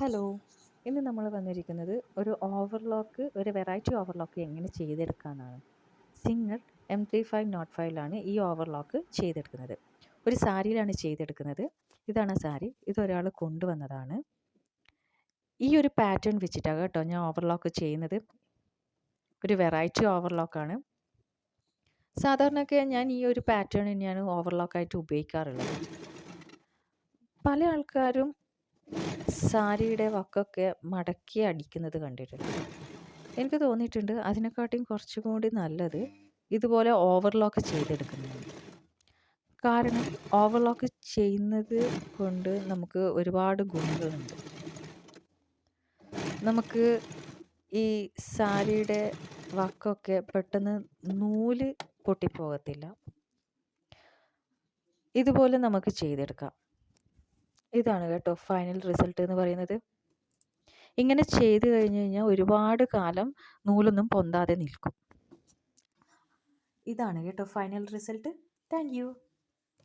Hello, ഇന്ന് നമ്മൾ വന്നിരിക്കുന്നത് ഒരു വെറൈറ്റി ഓവർലോക്ക് എങ്ങനെ ചെയ്തെടുക്കാമെന്നാണ്. സിംഗർ M3505 ഈ ഓവർലോക്ക് ചെയ്തെടുക്കുന്നത്. ഒരു സാരിയിലാണ് ചെയ്തെടുക്കുന്നത്. ഇതാണ് സാരി. ഇതൊരാൾ കൊണ്ടുവന്നതാണ്. ഈ ഒരു പാറ്റേൺ വെച്ചിട്ടാണ് കേട്ടോ ഞാൻ ഓവർലോക്ക് ചെയ്യുന്നത്. ഒരു വെറൈറ്റി ഓവർലോക്കാണ്. സാധാരണയൊക്കെ ഞാൻ ഈ ഒരു പാറ്റേൺ തന്നെയാണ് ഓവർലോക്കായിട്ട് ഉപയോഗിക്കാറുള്ളത്. പല ആൾക്കാരും സാരിയുടെ വക്കൊക്കെ മടക്കി അടിക്കുന്നത് കണ്ടിട്ടുണ്ട്. എനിക്ക് തോന്നിയിട്ടുണ്ട് അതിനെക്കാട്ടിയും കുറച്ചും കൂടി നല്ലത് ഇതുപോലെ ഓവർലോക്ക് ചെയ്തെടുക്കുന്നതാണ്. കാരണം ഓവർലോക്ക് ചെയ്യുന്നത് കൊണ്ട് നമുക്ക് ഒരുപാട് ഗുണങ്ങളുണ്ട്. നമുക്ക് ഈ സാരിയുടെ വക്കൊക്കെ പെട്ടെന്ന് നൂല് പൊട്ടിപ്പോകത്തില്ല. ഇതുപോലെ നമുക്ക് ചെയ്തെടുക്കാം. ഇതാണ് കേട്ടോ ഫൈനൽ റിസൾട്ട് എന്ന് പറയുന്നത്. ഇങ്ങനെ ചെയ്ത് കഴിഞ്ഞ് കഴിഞ്ഞാൽ ഒരുപാട് കാലം നൂലൊന്നും പൊന്താതെ നിൽക്കും. ഇതാണ് കേട്ടോ ഫൈനൽ റിസൾട്ട്. Thank you.